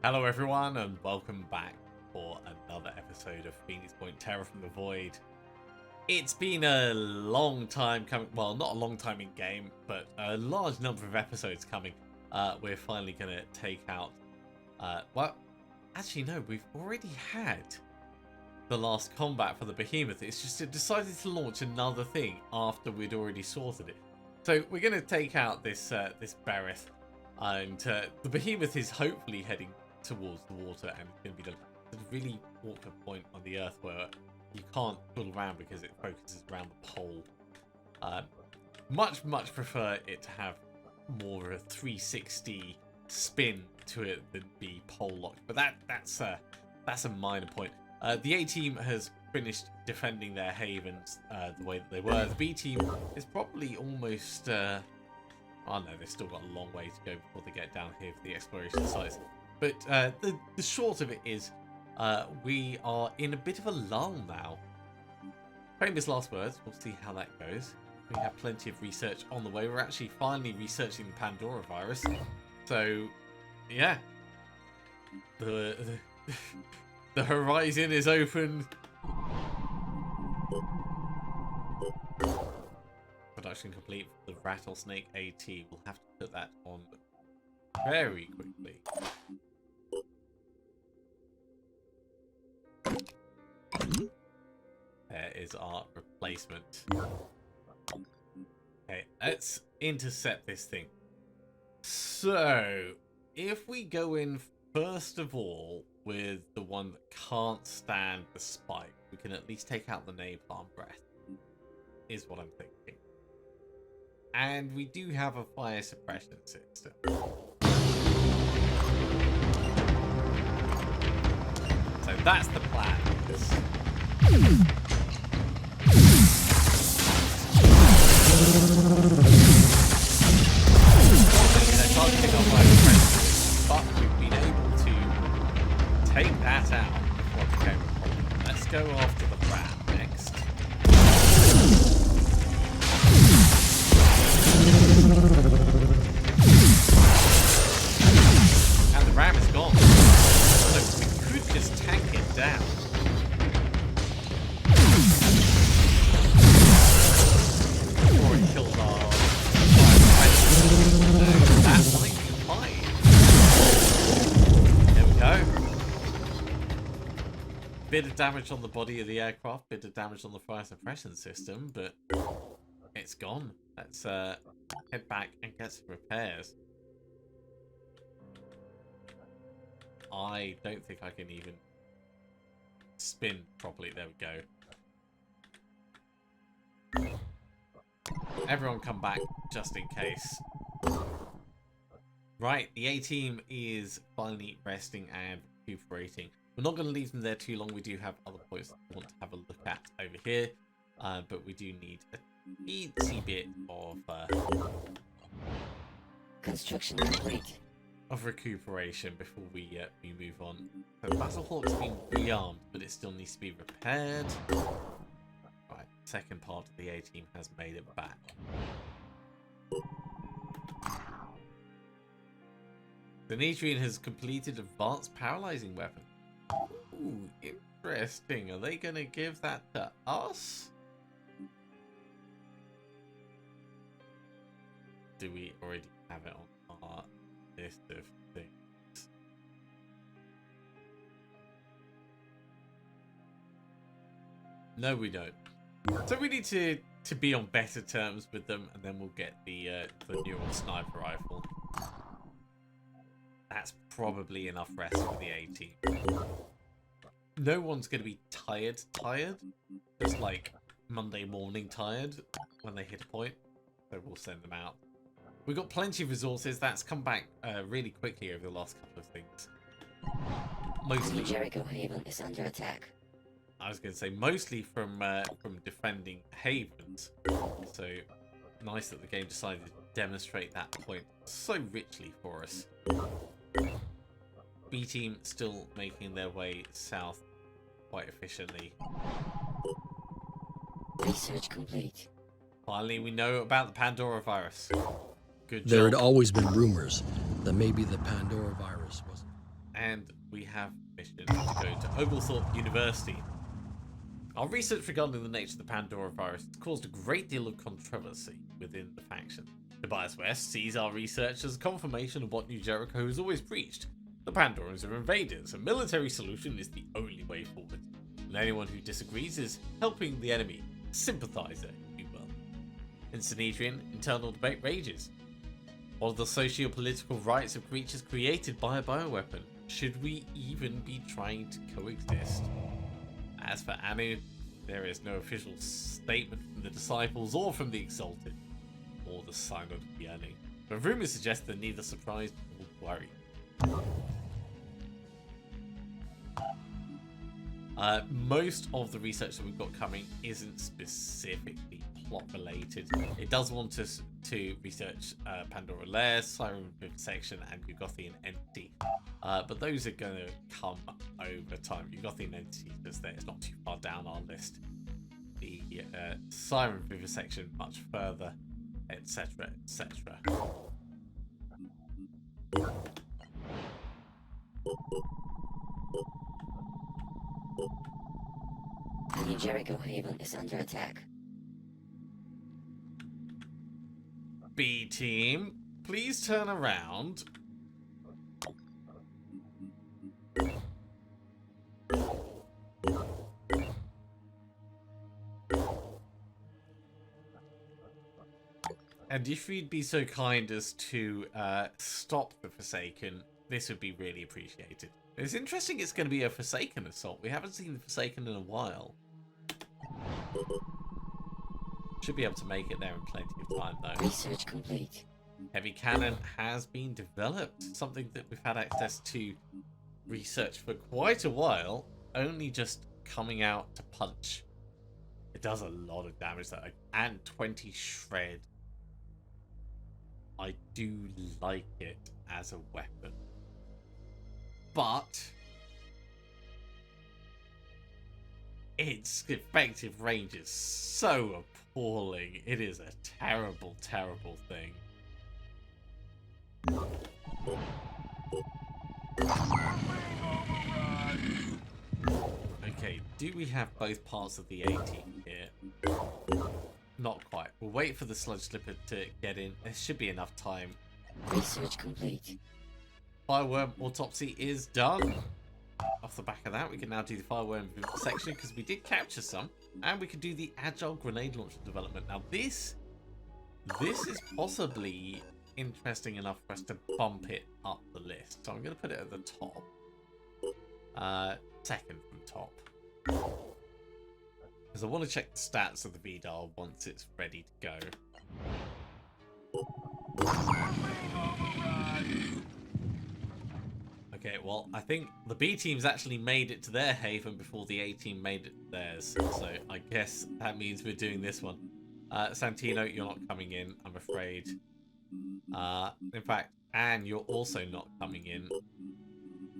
Hello everyone and welcome back for another episode of Phoenix Point Terror from the Void. It's been a long time coming, well not a long time in game, but a large number of episodes coming. We're finally going to take out, well actually no, we've already had the last combat for the behemoth. It's just it decided to launch another thing after we'd already sorted it. So we're going to take out this Bereth, and the behemoth is hopefully heading towards the water, and it's going to be the really awkward point on the earth where you can't pull around because it focuses around the pole. Much prefer it to have more of a 360 spin to it than be pole locked, but that's a minor point. The A team has finished defending their havens the way that they were. The B team is probably almost oh no, they've still got a long way to go before they get down here for the exploration sites. But the short of it is, we are in a bit of a lull now. Famous last words, we'll see how that goes. We have plenty of research on the way. We're actually finally researching the Pandora virus. So, yeah. The horizon is open. Production complete for the Rattlesnake AT. We'll have to put that on very quickly. There is our replacement. Okay, let's intercept this thing. So, if we go in first of all with the one that can't stand the spike, we can at least take out the napalm breath, is what I'm thinking. And we do have a fire suppression system. So that's the plan. But we've been able to take that out before it became a problem. Let's go after the rat next. And the ram is gone. So we could just tank it down. Before it kills our that might be fine. There we go. Bit of damage on the body of the aircraft, bit of damage on the fire suppression system, but it's gone. Let's head back and get some repairs. I don't think I can even spin properly. There we go. Everyone come back just in case. Right, the A team is finally resting and recuperating. We're not going to leave them there too long. We do have other points that we want to have a look at over here, but we do need a teensy bit of construction complete. Of recuperation before we move on. So Battlehawk's been rearmed, but it still needs to be repaired. Right, second part of the A team has made it back. The Nitrian has completed advanced paralyzing weapon. Ooh, interesting. Are they going to give that to us? Do we already have it on our list of things? No, we don't. So we need to be on better terms with them, and then we'll get the neural sniper rifle. That's probably enough rest for the A team. No one's going to be tired, just like Monday morning tired when they hit a point. So we'll send them out. We've got plenty of resources. That's come back really quickly over the last couple of things. Mostly Jericho Haven is under attack. I was going to say mostly from defending havens. So nice that the game decided to demonstrate that point so richly for us. B team still making their way south quite efficiently. Research complete. Finally, we know about the Pandora virus. Good job. There had always been rumors that maybe the Pandora virus wasn't. and we have mission to go to Oglethorpe University. Our research regarding the nature of the Pandora virus has caused a great deal of controversy within the faction. Tobias West sees our research as a confirmation of what New Jericho has always preached. The Pandorans are invaders. A military solution is the only way forward. And anyone who disagrees is helping the enemy. A sympathizer, if you will. In Sanhedrin, internal debate rages. What are the socio-political rights of creatures created by a bioweapon? Should we even be trying to coexist? As for Anu, there is no official statement from the disciples or from the Exalted, or the Silent Yearning. But rumors suggest they're neither surprised nor worried. Most of the research that we've got coming isn't specifically plot related. It does want us to research Pandora Lair, Siren Vivisection, and Ugothian Entity. But those are going to come over time. Ugothian Entity is there, it's not too far down our list. The Siren Vivisection much further, etc. etc. New Jericho Haven is under attack. B team, please turn around. And if you'd be so kind as to stop the Forsaken, this would be really appreciated. It's interesting it's going to be a Forsaken assault. We haven't seen the Forsaken in a while. Should be able to make it there in plenty of time, though. Research complete. Heavy cannon has been developed. Something that we've had access to research for quite a while. Only just coming out to punch. It does a lot of damage, though. And 20 shred. I do like it as a weapon. But its effective range is so appalling. It is a terrible, terrible thing. Okay, do we have both parts of the A-team here? Not quite. We'll wait for the Sludge Slipper to get in. There should be enough time. Research complete. Fireworm Autopsy is done. Off the back of that, we can now do the Fireworm section because we did capture some. And we can do the Agile Grenade Launcher development. Now this is possibly interesting enough for us to bump it up the list. So I'm going to put it at the top. Second from top. Because I want to check the stats of the VDAR once it's ready to go. Okay, well, I think the B team's actually made it to their haven before the A team made it to theirs. So I guess that means we're doing this one. Santino, you're not coming in, I'm afraid. In fact, Anne, you're also not coming in.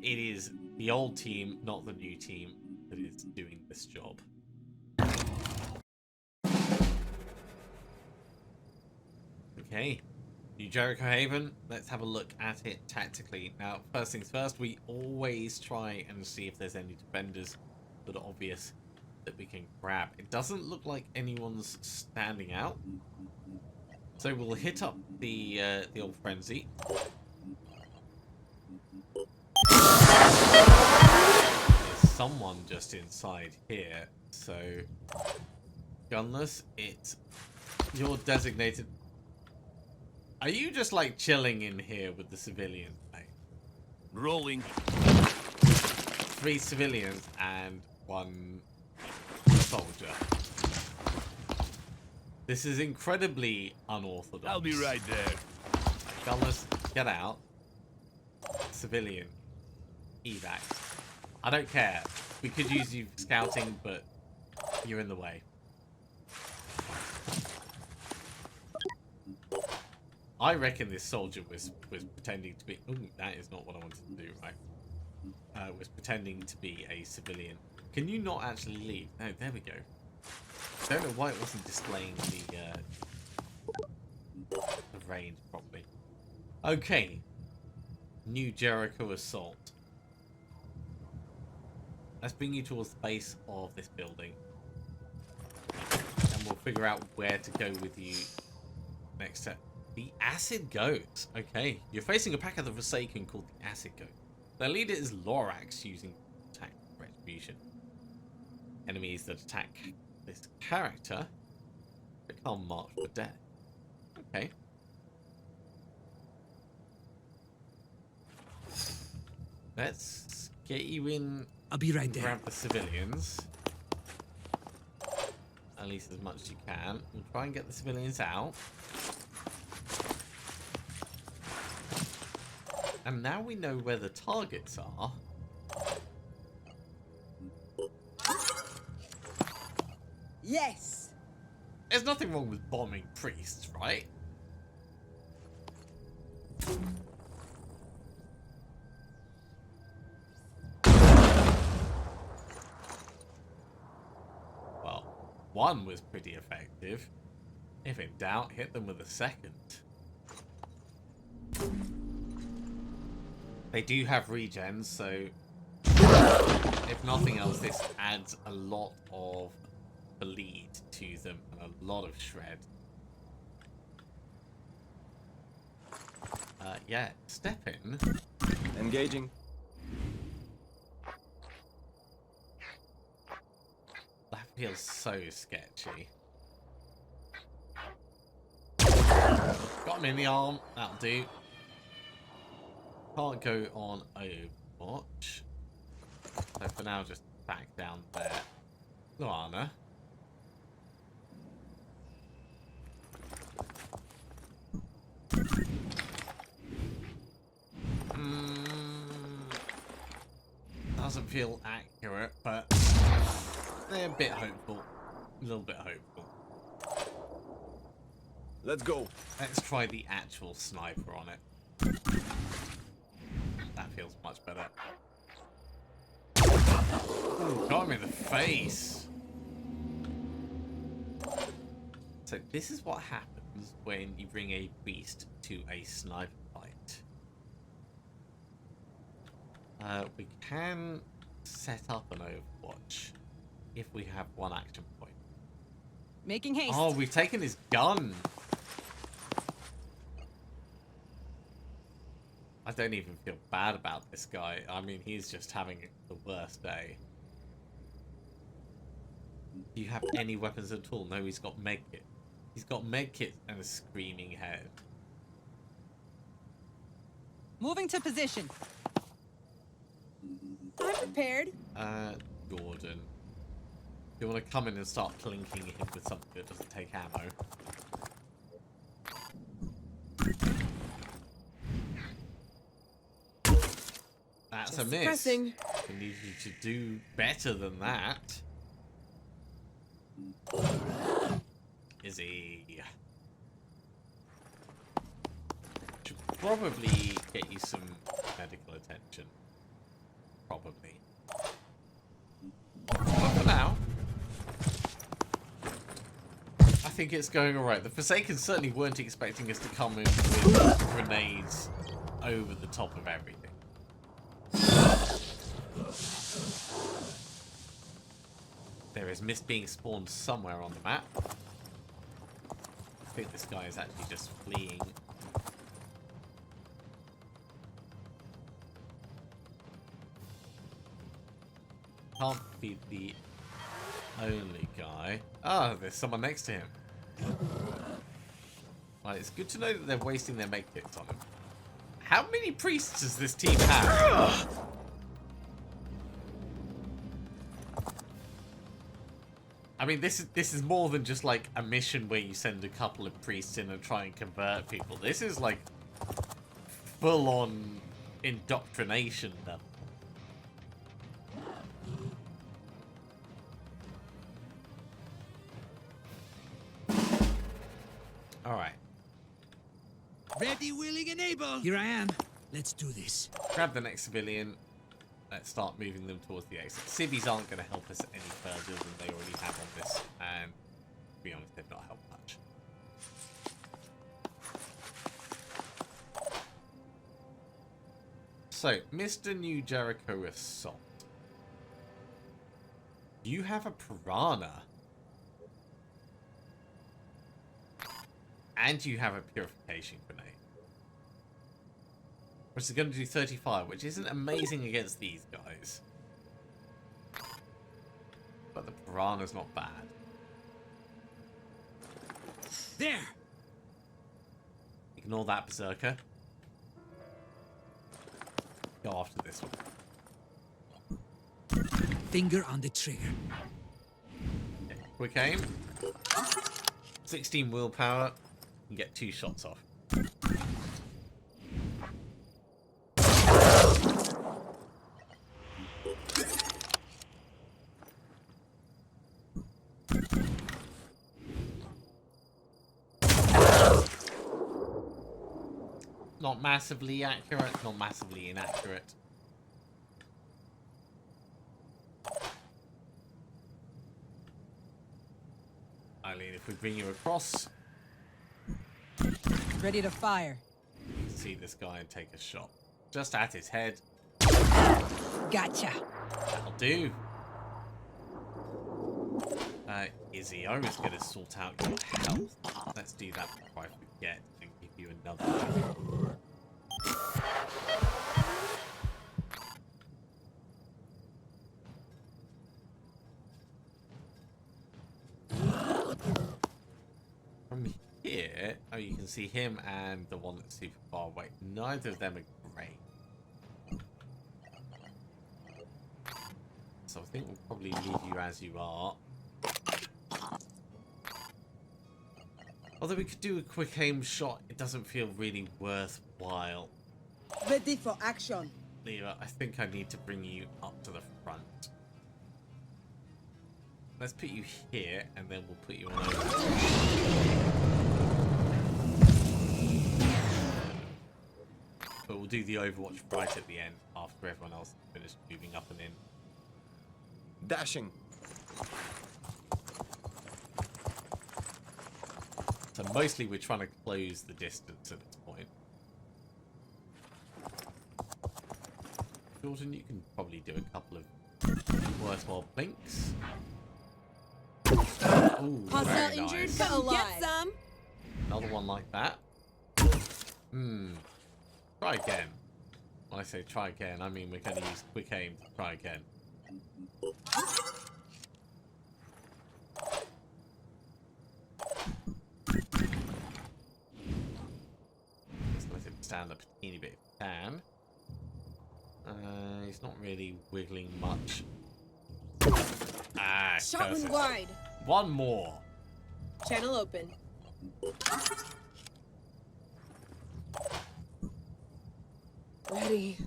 It is the old team, not the new team, that is doing this job. Okay, New Jericho Haven, let's have a look at it tactically. Now, first things first, we always try and see if there's any defenders that are obvious that we can grab. It doesn't look like anyone's standing out. So we'll hit up the old frenzy. There's someone just inside here, so gunless, it's your designated. Are you just like chilling in here with the civilians, mate? Rolling. 3 civilians and 1 soldier. This is incredibly unorthodox. I'll be right there. Gunless, get out. Civilian, evac. I don't care. We could use you for scouting, but you're in the way. I reckon this soldier was pretending to be. Ooh, that is not what I wanted to do, right? Was pretending to be a civilian. Can you not actually leave? No, there we go. I don't know why it wasn't displaying the range properly. Okay. New Jericho assault. Let's bring you towards the base of this building. And we'll figure out where to go with you next step. The Acid Goats. Okay, you're facing a pack of the Forsaken called the Acid Goat. Their leader is Lorax, using attack retribution. Enemies that attack this character become marked for death. Okay. Let's get you in. I'll be right there. Grab the civilians. At least as much as you can. We'll try and get the civilians out. And now we know where the targets are. Yes! There's nothing wrong with bombing priests, right? Well, one was pretty effective. If in doubt, hit them with a second. They do have regens, so if nothing else, this adds a lot of bleed to them and a lot of shred. Yeah, step in. Engaging. That feels so sketchy. Got him in the arm. That'll do. Can't go on Overwatch. So for now, just back down there. Luana. Doesn't feel accurate, but they're a bit hopeful. A little bit hopeful. Let's go. Let's try the actual sniper on it. That feels much better. Ooh, got him in the face. So this is what happens when you bring a beast to a sniper fight. We can set up an Overwatch if we have one action point. Making haste. Oh, we've taken his gun. I don't even feel bad about this guy. I mean, he's just having the worst day. Do you have any weapons at all? No, he's got medkit. He's got medkit and a screaming head. Moving to position. I'm prepared. Gordon. Do you want to come in and start plinking him with something that doesn't take ammo? That's Just a miss. pressing. We need you to do better than that. Izzy. Should probably get you some medical attention. Probably. But for now, I think it's going alright. The Forsaken certainly weren't expecting us to come in with grenades over the top of everything. There is mist being spawned somewhere on the map. I think this guy is actually just fleeing. Can't be the only guy. Ah, there's someone next to him. Well, it's good to know that they're wasting their medkits on him. How many priests does this team have? I mean, this is more than just like a mission where you send a couple of priests in and try and convert people. This is like full-on indoctrination level. All right. Ready, willing, and able. Here I am. Let's do this. Grab the next civilian. Let's start moving them towards the exit. Civvies aren't going to help us any further than they already have on this. And to be honest, they've not helped much. So, Mr. New Jericho Assault. You have a piranha. And you have a purification grenade. Which is going to do 35, which isn't amazing against these guys. But the piranha's not bad. There! Ignore that, Berserker. Go after this one. Finger on the trigger. Okay, quick aim. 16 willpower. You can get 2 shots off. Not massively accurate, not massively inaccurate. Eileen, if we bring you across, Ready to fire. you can see this guy and take a shot. Just at his head. Gotcha. That'll do. Izzy, I was going to sort out your health. Let's do that before I forget and give you another one. From here, oh, you can see him and the one that's super far away. Neither of them are great. So I think we'll probably leave you as you are. Although we could do a quick aim shot, it doesn't feel really worthwhile. Ready for action. Leela, I think I need to bring you up to the front. Let's put you here, and then we'll put you on over. But we'll do the Overwatch right at the end, after everyone else has finished moving up and in. Dashing. So mostly we're trying to close the distance at this point. Jordan, you can probably do a couple of worthwhile blinks. Ooh, very nice. Come get some. Another one like that. Try again. When I say try again, I mean we're going to use quick aim to try again. Just let him stand up a teeny bit if he can. He's not really wiggling much. Ah, Shot perfect. wide. One more. Channel open. Ready.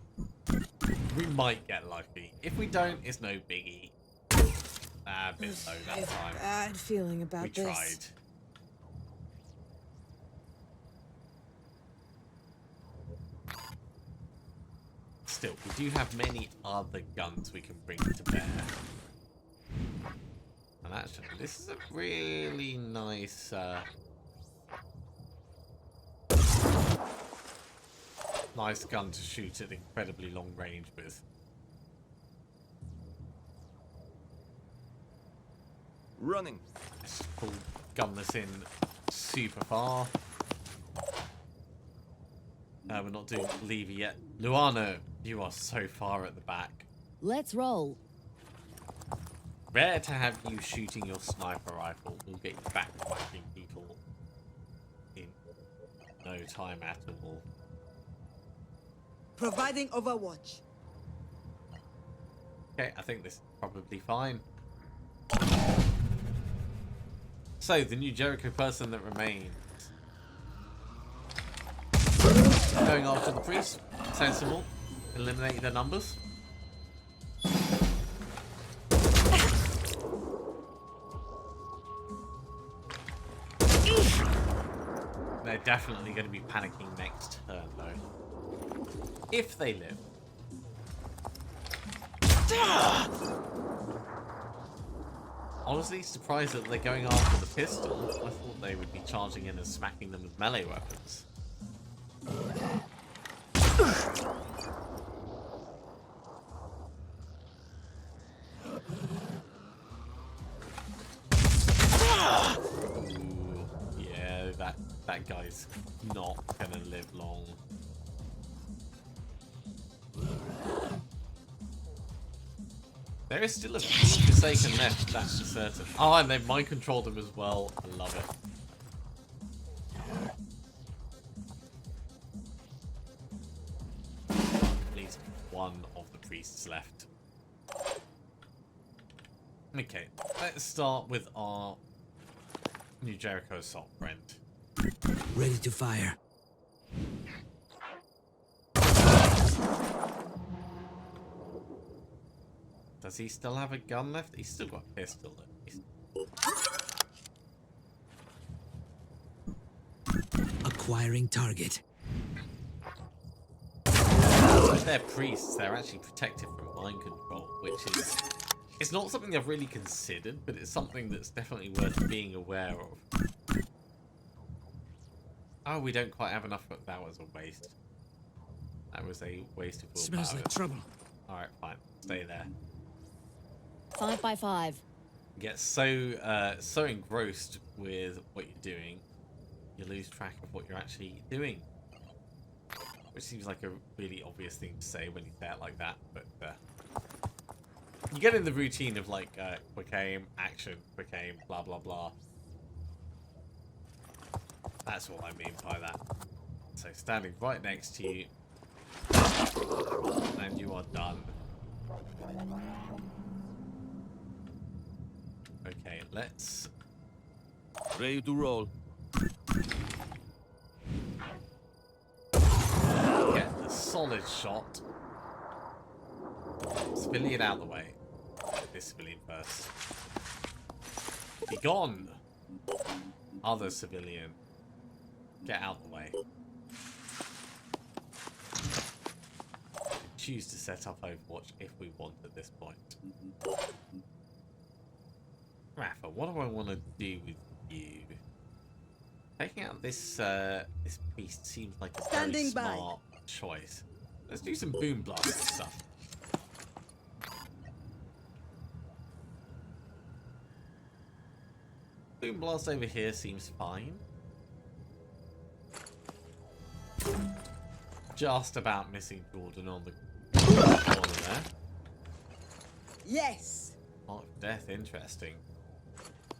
We might get lucky. If we don't, it's no biggie. A bit low that time. Bad feeling about We tried. Still, we do have many other guns we can bring to bear. And actually, this is a really nice, nice gun to shoot at incredibly long range with. Running. Let's just pull gun this in super far. We're not doing Levy yet. Luana, you are so far at the back. Let's roll. Rare to have you shooting your sniper rifle. We'll get you back whacking people in no time at all. Providing overwatch. Okay, I think this is probably fine. So, the new Jericho person that remains. Going after the priest. Sensible. Eliminate their numbers. They're definitely going to be panicking next turn, though. If they live. Honestly, surprised that they're going after the pistol. I thought they would be charging in and smacking them with melee weapons. that guy's not gonna live long. There is still a few Forsaken left, that's for certain. Oh, and they've mind controlled them as well. I love it. At least one of the priests left. Okay, let's start with our New Jericho assault friend. Ready to fire. Does he still have a gun left? He's still got a pistol at least. Acquiring target. If they're priests, they're actually protected from mind control, which is... It's not something I've really considered, but it's something that's definitely worth being aware of. Oh, we don't quite have enough, but that was a waste. That was a waste of willpower. Smells like trouble. Alright, fine. Stay there. 5 by 5. Get so so engrossed with what you're doing, you lose track of what you're actually doing. Which seems like a really obvious thing to say when you say it like that, but you get in the routine of like quick aim, action, quick aim, blah blah blah. That's what I mean by that. So standing right next to you, and you are done. Okay, let's... Ready to roll. get a solid shot. Civilian out of the way. This civilian first. Be gone! Other civilian. Get out of the way. Choose to set up Overwatch if we want at this point. Rafa, what do I want to do with you? Taking out this this beast seems like a very smart choice. Let's do some boom blast and stuff. Boom blast over here seems fine. Just about missing Jordan on the corner there. Yes. Mark of Death, interesting.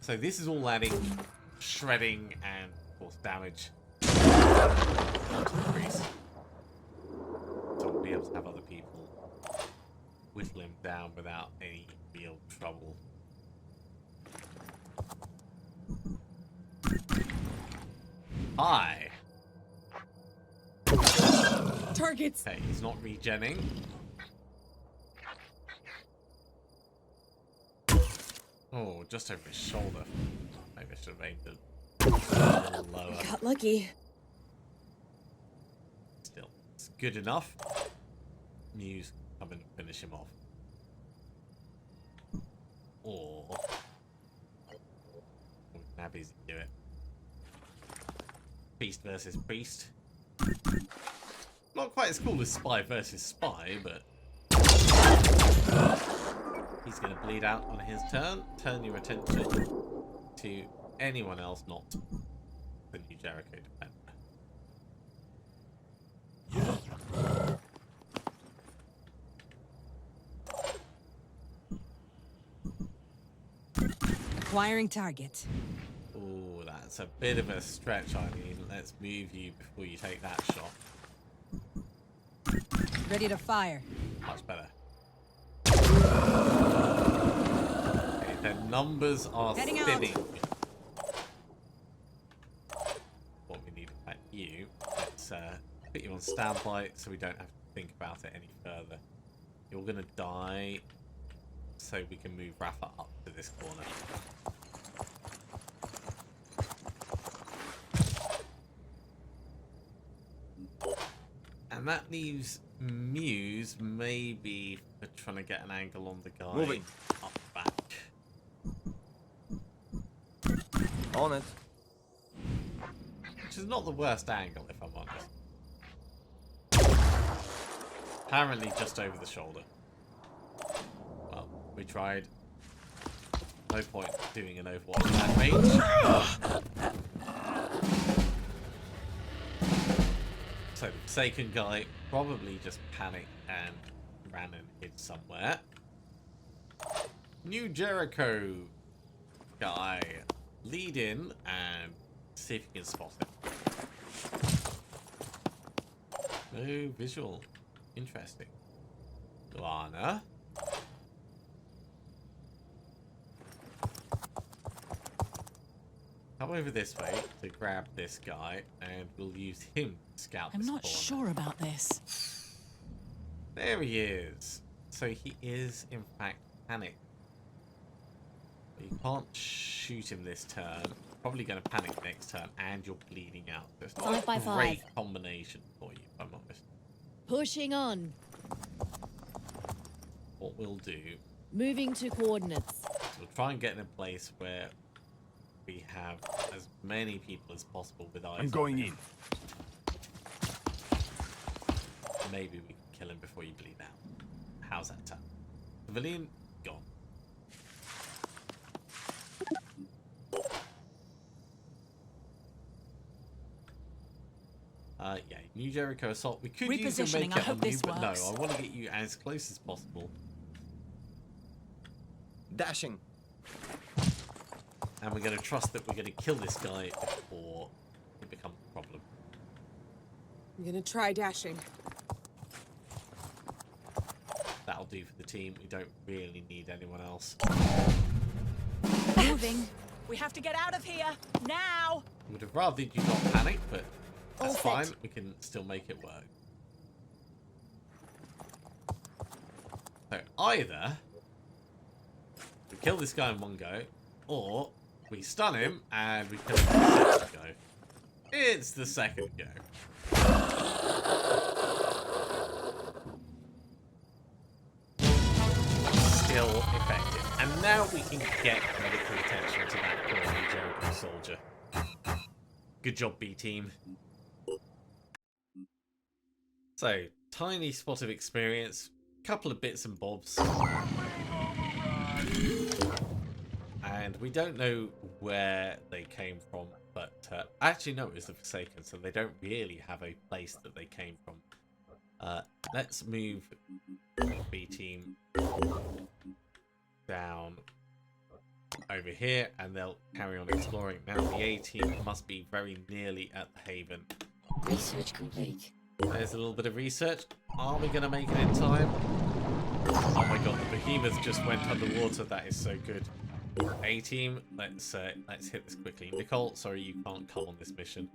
So this is all adding shredding and, of course, damage onto the priest. So we'll be able to have other people whittle him down without any real trouble. Hi! Targets. Okay, he's not regenning. Oh, just over his shoulder. Maybe I should have aimed it a little lower. Got lucky. Still, it's good enough. Muse, come and finish him off. Or Nabby's do it. Beast versus Beast. Not quite as cool as Spy versus Spy, but he's going to bleed out on his turn. Turn your attention to anyone else, not the New Jericho defender. Acquiring target. Oh, that's a bit of a stretch, I mean. Let's move you before you take that shot. Ready to fire. Much better. Okay, their numbers are Heading out. thinning. What we need at you. Let's put you on standby so we don't have to think about it any further. You're gonna die, so we can move Rafa up to this corner. And that leaves Muse maybe for trying to get an angle on the guy Moving. up back. On it. Which is not the worst angle, if I'm honest. Apparently just over the shoulder. Well, we tried. No point doing an Overwatch at that range. So the Forsaken guy probably just panicked and ran and hid somewhere. New Jericho guy, lead in and see if you can spot him. No visual. Interesting. Lana. Come over this way to grab this guy, and we'll use him to scout I'm this not corner. sure about this. There he is. So he is, in fact, panicked. But you can't shoot him this turn. Probably going to panic next turn, and you're bleeding out. So it's not 5 by a 5. great combination for you, if I'm honest. Pushing on. What we'll do Moving to coordinates. is we'll try and get in a place where we have as many people as possible with eyes. I'm going on in. Maybe we can kill him before you bleed out. How's that sound? Pavilion gone. Yeah, New Jericho assault. We could use a Repositioning, make I it hope on you, this but no, works. I want to get you as close as possible. Dashing. And we're going to trust that we're going to kill this guy before it becomes a problem. I'm gonna try dashing. That'll do for the team. We don't really need anyone else. Moving. We have to get out of here now. I would have rather you not panic, but that's All fine. set. We can still make it work. So either we kill this guy in one go, or we stun him and we kill him in the second go. It's the second go. Still effective. And now we can get medical attention to that poor New Jericho soldier. Good job, B team. So, tiny spot of experience, couple of bits and bobs. And we don't know where they came from, but actually no, it was the Forsaken, so they don't really have a place that they came from. Let's move B team down over here, and they'll carry on exploring. Now the A team must be very nearly at the haven. Research complete. There's a little bit of research. Are we going to make it in time? Oh my god, the behemoth just went underwater. That is so good. A team, let's hit this quickly. Nicole, sorry you can't come on this mission.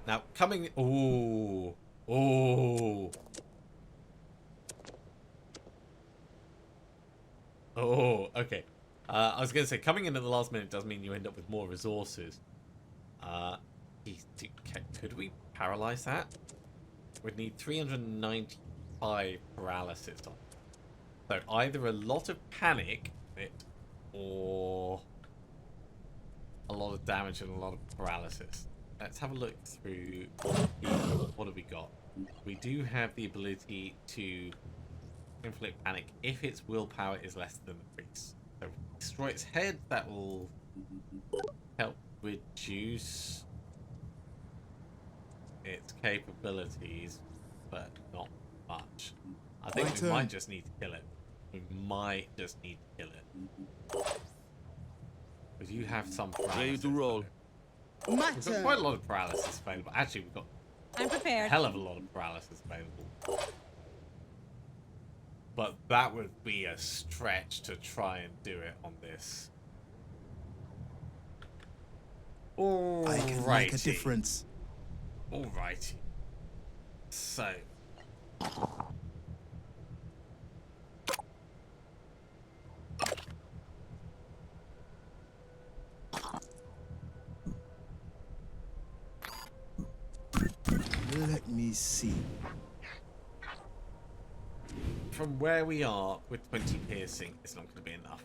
Now coming. Ooh, ooh. Oh, okay. I was going to say, coming in at the last minute does mean you end up with more resources. Could we paralyze that? We'd need 395 paralysis on. So either a lot of panic, or a lot of damage and a lot of paralysis. Let's have a look through what have we got. We do have the ability to inflict panic if its willpower is less than the priest. So destroy its head, that will help reduce its capabilities, but not much. I think we might just need to kill it. We might just need to kill it. Because you have some paralysis. Ready to roll. We've got quite a lot of paralysis available. Actually, we've got I'm a prepared. hell of a lot of paralysis available. But that would be a stretch to try and do it on this. Alrighty. I can make a difference. Alrighty. So. Let me see. From where we are with 20 piercing, it's not going to be enough.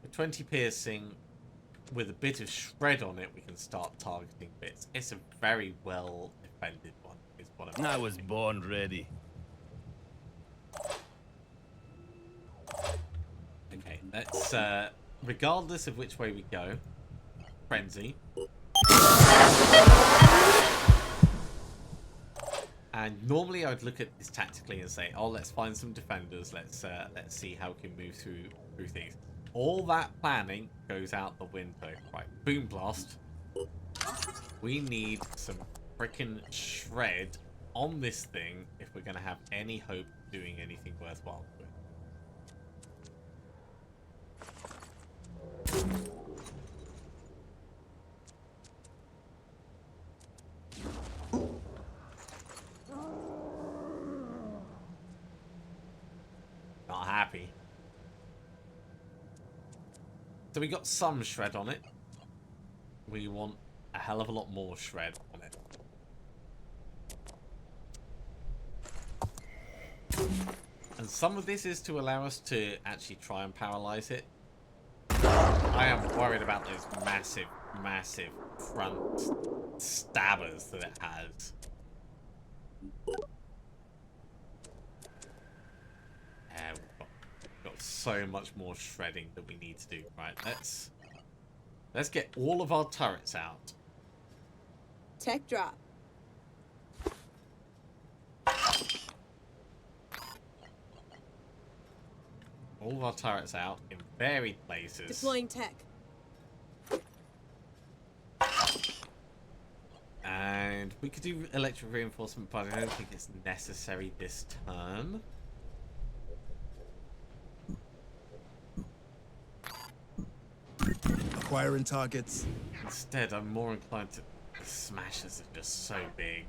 With 20 piercing, with a bit of shred on it, we can start targeting bits. It's a very well defended one, is what I'm I was thinking. born ready. Okay, let's regardless of which way we go, frenzy. And normally I would look at this tactically and say, oh, let's find some defenders. Let's see how we can move through things. All that planning goes out the window. Right, boom blast. We need some freaking shred on this thing if we're going to have any hope of doing anything worthwhile with it. Not happy. So we got some shred on it. We want a hell of a lot more shred on it. And some of this is to allow us to actually try and paralyze it. I am worried about those massive, massive front stabbers that it has. Yeah, we've got so much more shredding that we need to do. Right, let's get all of our turrets out. Tech drop. All of our turrets out in varied places. Deploying tech. And we could do electric reinforcement, but I don't think it's necessary this turn. Acquiring targets. Instead, I'm more inclined to... The smashes are just so big.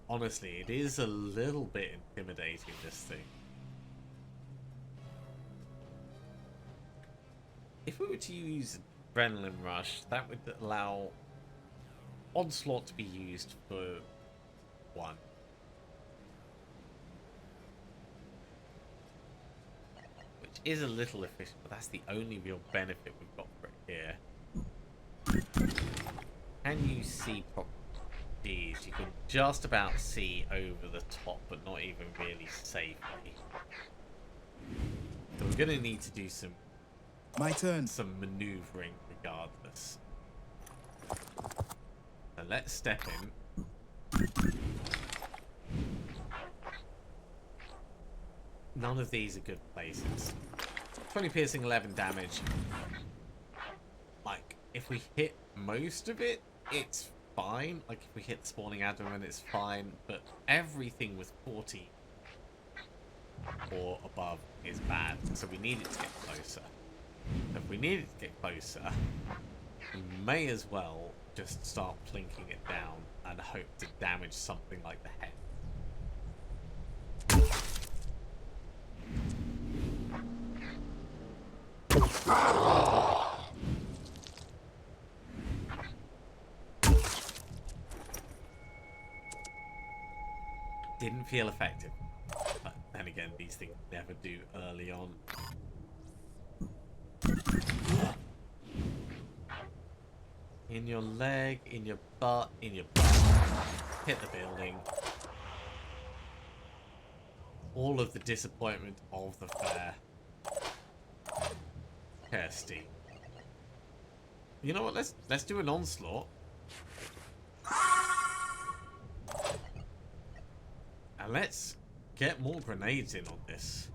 Honestly, it is a little bit intimidating, this thing. If we were to use Adrenaline Rush, that would allow Onslaught to be used for one. Which is a little efficient, but that's the only real benefit we've got for it here. Can you see properly? You can just about see over the top, but not even really safely. So we're going to need to do some maneuvering regardless. So let's step in. None of these are good places. 20 piercing, 11 damage. Like, if we hit most of it, it's fine. Like, if we hit the spawning abdomen, it's fine. But everything with 40 or above is bad. So we need it to get closer. If we need it to get closer, we may as well just start plinking it down and hope to damage something like the head. Didn't feel effective. But then again, these things never do early on. In your leg, in your butt, in your butt. Hit the building. All of the disappointment of the fair. Kirsty. You know what? Let's do an onslaught. And let's get more grenades in on this.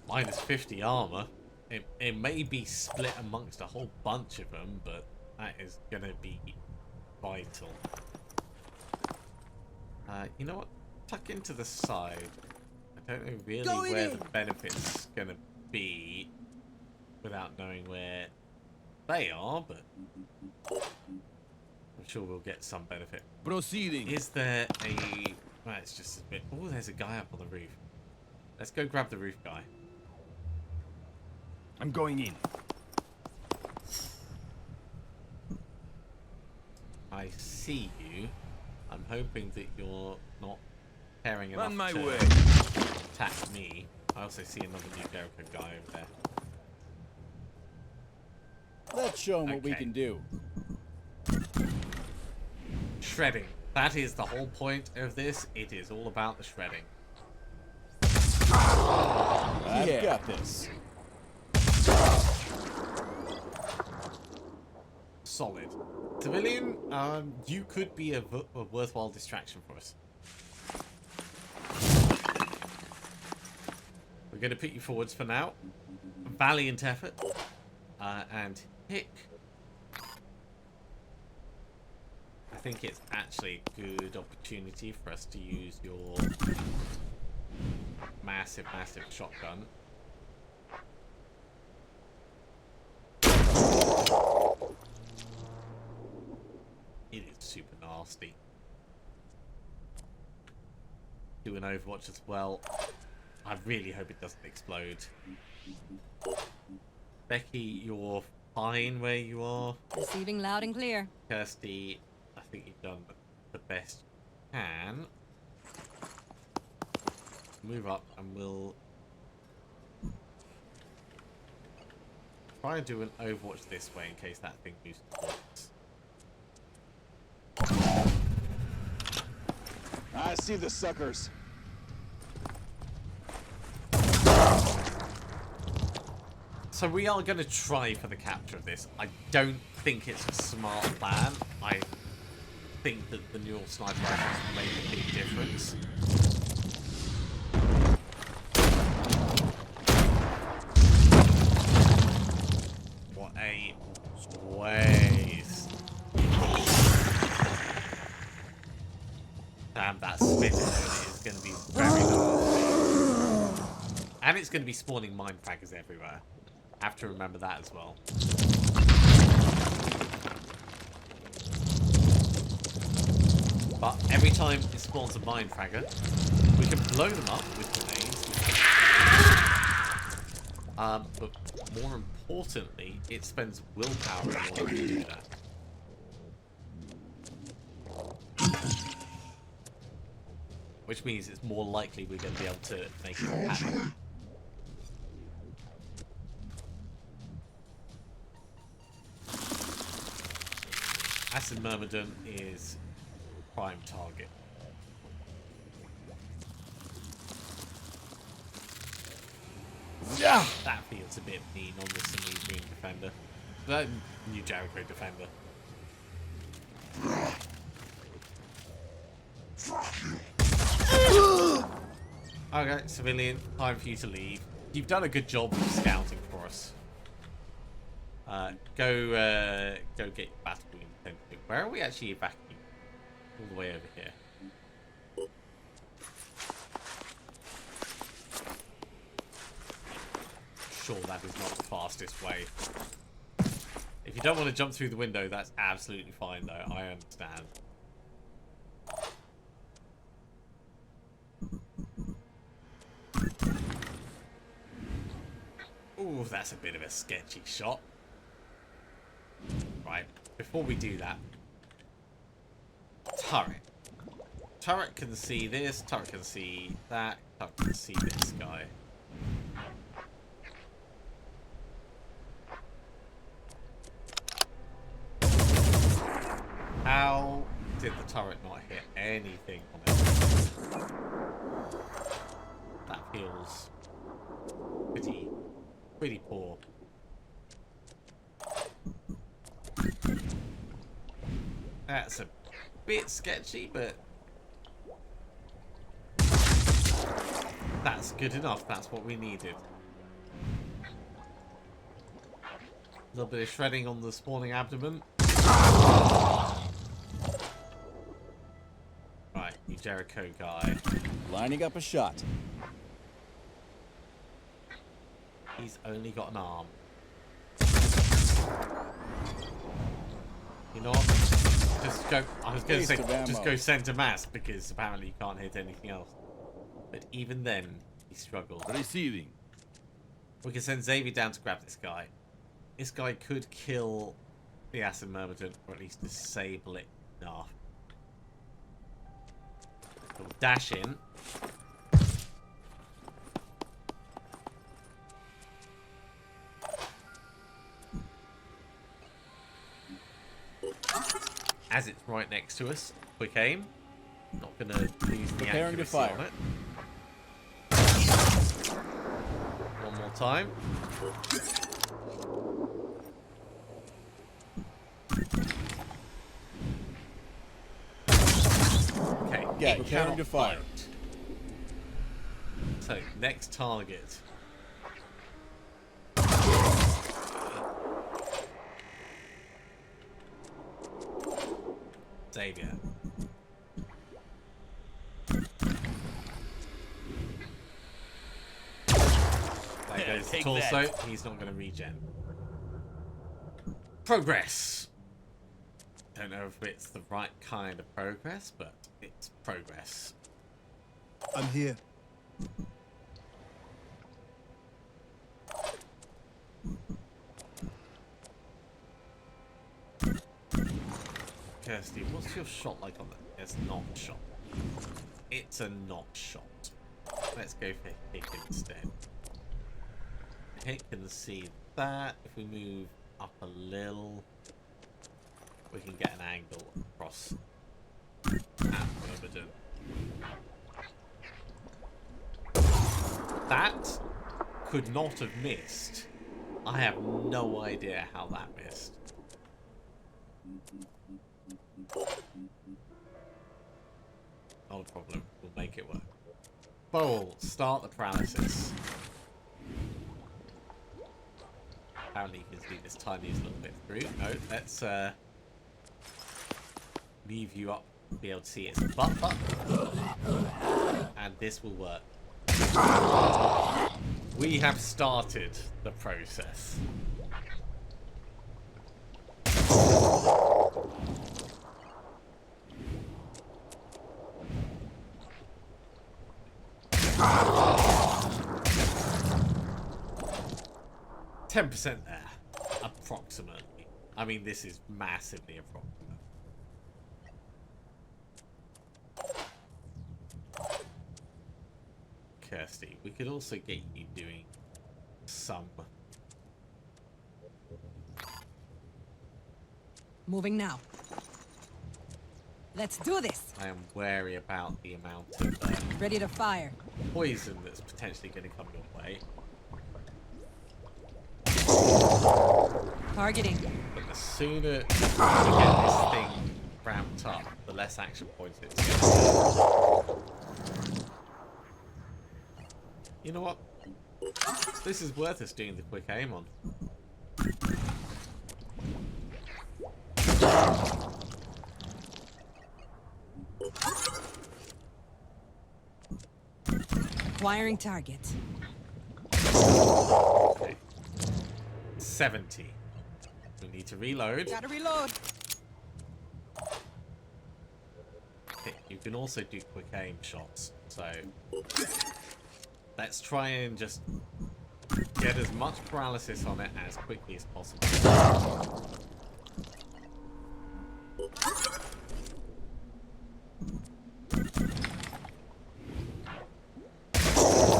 Minus 50 armor. It may be split amongst a whole bunch of them, but that is gonna be vital. You know what? Tuck into the side. I don't know really where the benefit's gonna be without knowing where they are, but I'm sure we'll get some benefit. Proceeding. Is there a... Well, it's just a bit... Oh, there's a guy up on the roof. Let's go grab the roof guy. I'm going in. I see you. I'm hoping that you're not caring enough On my to way. attack me. I also see another new Jericho guy over there. Let's show him what we Okay. can do. Shredding. That is the whole point of this. It is all about the shredding. I've got this. Solid. Civilian, you could be a worthwhile distraction for us. We're going to put you forwards for now. Valiant effort. And Hick. I think it's actually a good opportunity for us to use your massive shotgun. It is super nasty. Do an Overwatch as well. I really hope it doesn't explode. Becky, you're fine where you are. Receiving loud and clear. Kirsty, I think you've done the best you can. Move up and we'll try and do an Overwatch this way in case that thing moves forwards. I see the suckers. So we are going to try for the capture of this. I don't think it's a smart plan. I think that the neural sniper rifles make a big difference. What a waste. Damn, that spit is going to be very nasty. And it's going to be spawning mine fraggers everywhere. Have to remember that as well. But every time it spawns a mine fragger, we can blow them up with grenades. But more importantly, it spends willpower in order to do that. Which means it's more likely we're going to be able to make it happen. Acid Myrmidon is prime target. Yeah. That feels a bit mean on this new defender. New Jericho defender. Okay, civilian, time for you to leave. You've done a good job of scouting for us. Go get your battle beam. Where are we actually evacuating? All the way over here. Sure, that is not the fastest way. If you don't want to jump through the window, that's absolutely fine, though. I understand. Ooh, that's a bit of a sketchy shot. Right, before we do that. Turret. Turret can see this, turret can see that, turret can see this guy. How did the turret not hit anything on it? That feels pretty poor. That's a bit sketchy, but that's good enough. That's what we needed. A little bit of shredding on the spawning abdomen. Right, you Jericho guy. Lining up a shot. He's only got an arm. You know what? Just go. I was going to say, just go center mass because apparently you can't hit anything else. But even then, he struggled. Receiving. We can send Xavier down to grab this guy. This guy could kill the Acid Myrmidon, or at least disable it enough. We'll dash in. as it's right next to us, quick aim. Not going to lose the Preparing to accuracy fire. on it. One more time. Okay, Get it preparing cannot to fire. bite. So, next target. Xavier. There goes the Take torso. that. He's not going to regen. Progress. Don't know if it's the right kind of progress, but it's progress. I'm here. Kirsty, what's your shot like on that? It's not shot. It's a not shot. Let's go for Hick instead. Hick can see that. If we move up a little, we can get an angle across at Wimbledon. That could not have missed. I have no idea how that missed. Not a problem. We'll make it work. Bowl, start the paralysis. Apparently you can see this tiniest little bit through. No, let's leave you up to be able to see its butt. And this will work. We have started the process. $10% there, approximately. I mean, this is massively approximate. Kirsty, we could also get you doing some. Moving now. Let's do this. I am wary about the amount of Ready to fire. poison that's potentially going to come your way. Targeting. But the sooner we get this thing ramped up, the less action points it's going to get. You know what? This is worth us doing the quick aim on. Acquiring target. Okay. 70. We need to reload. Gotta reload. Okay, you can also do quick aim shots. So let's try and just get as much paralysis on it as quickly as possible.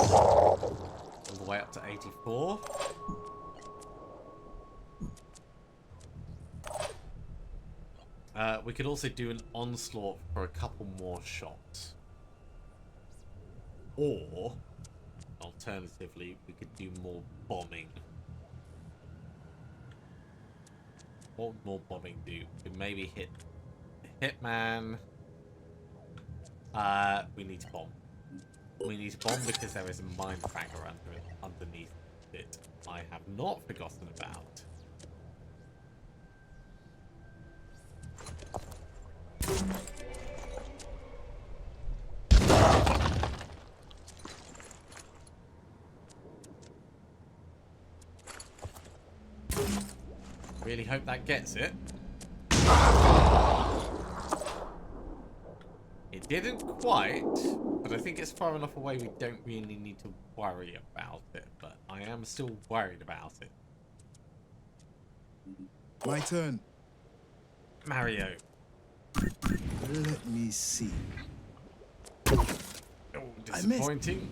All the way up to 84. We could also do an onslaught for a couple more shots. Or, alternatively, we could do more bombing. What would more bombing do? We could maybe hit Hitman. We need to bomb. We need to bomb because there is a mind fragger underneath it. I have not forgotten about. Really hope that gets it. It didn't quite, but I think it's far enough away we don't really need to worry about it, but I am still worried about it. My turn. Mario. Let me see. Oh, I missed. disappointing.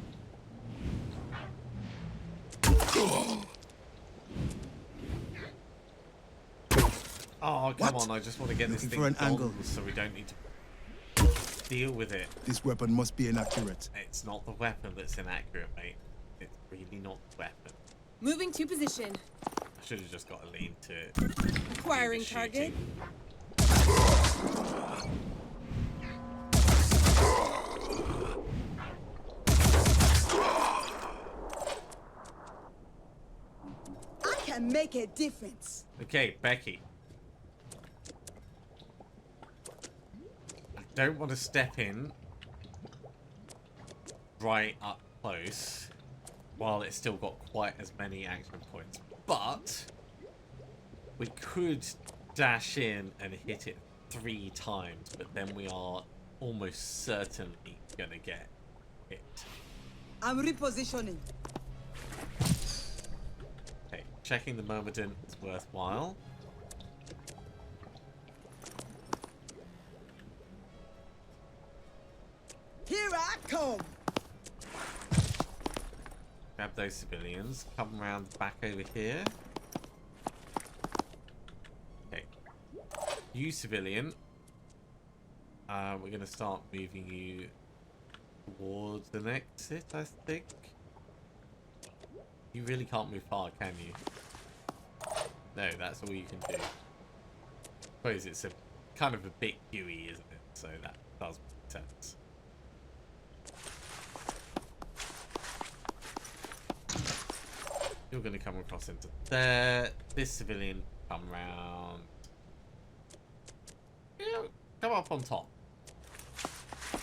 Oh, come What? on, I just want to get this Looking thing for an gone angle. so we don't need to deal with it. This weapon must be inaccurate. It's not the weapon that's inaccurate, mate. It's really not the weapon. Moving to position. I should have just got a lean to Acquiring do the target. shooting. I can make a difference. Okay, Becky. I don't want to step in right up close while it's still got quite as many action points. But we could dash in and hit it 3 times, but then we are almost certainly going to get hit. I'm repositioning. Okay, checking the Myrmidon is worthwhile. Here I come. Grab those civilians. Come around back over here. Okay. You civilian. We're going to start moving you towards the exit, I think. You really can't move far, can you? No, that's all you can do. I suppose it's a kind of a bit gooey, isn't it? So that does make sense. You're going to come across into there. This civilian come round. You know, come up on top.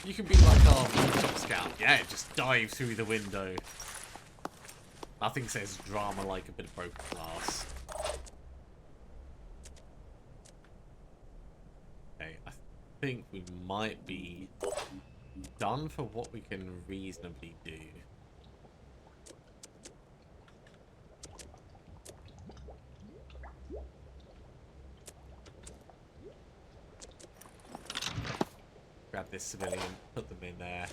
You can be like our top scout. Yeah, just dive through the window. Nothing says drama like a bit of broken glass. Okay, I think we might be done for what we can reasonably do. Grab this civilian, put them in there.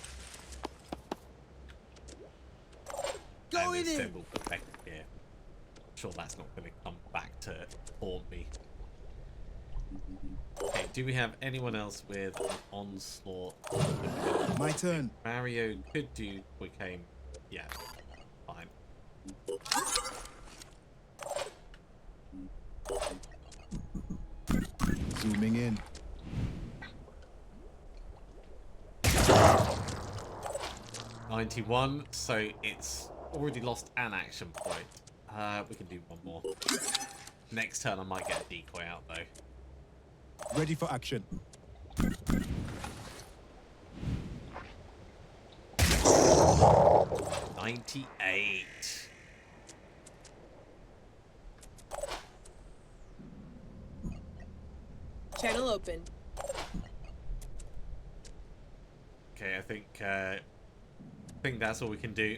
And instead we'll put back here. I'm sure that's not going to come back to haunt me. Okay, do we have anyone else with an onslaught? My turn. Mario could do quick aim. Yeah, fine. Zooming in. $91, so it's already lost an action point. We can do one more. Next turn I might get a decoy out though. Ready for action. $98. Channel open. Okay, I think that's all we can do.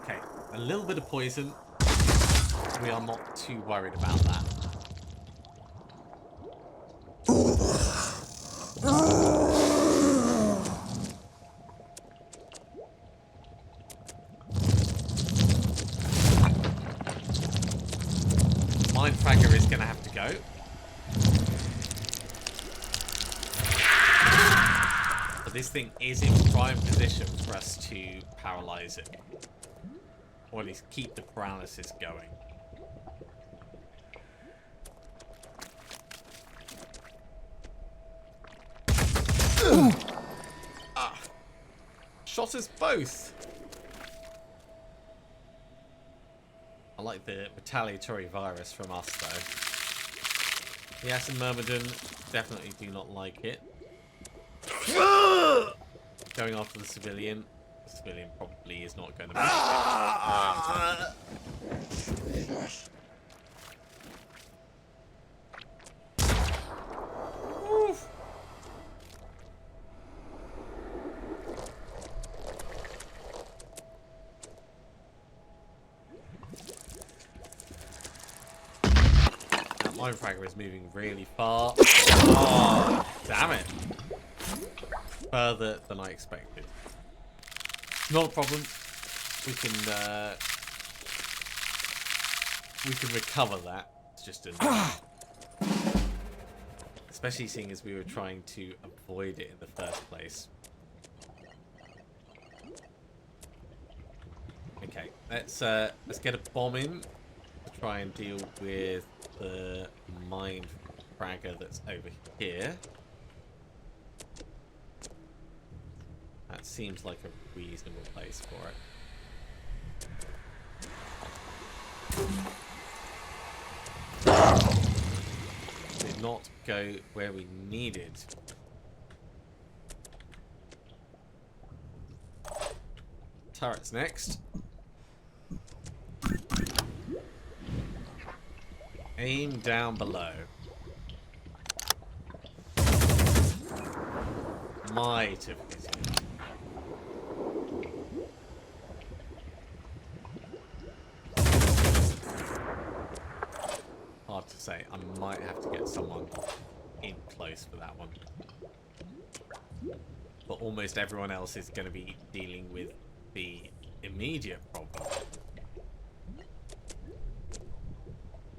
Okay, a little bit of poison. We are not too worried about that. Mindfragger is going to have to go. But this thing is in prime position for us to paralyze it. Or at least keep the paralysis going. Shot us both. I like the retaliatory virus from us, though. Yes, and Myrmidon definitely do not like it. Going after the civilian. The civilian probably is not going to make it. Oof. Mine fragger is moving really far. Oh, damn it. Further than I expected. Not a problem. We can recover that. It's just annoying. Especially seeing as we were trying to avoid it in the first place. Okay, let's get a bomb in to try and deal with the mine fragger that's over here. That seems like a reasonable place for it. Did not go where we needed. Turrets next. Aim down below. Might have hit him. Hard to say. I might have to get someone in close for that one. But almost everyone else is going to be dealing with the immediate problem.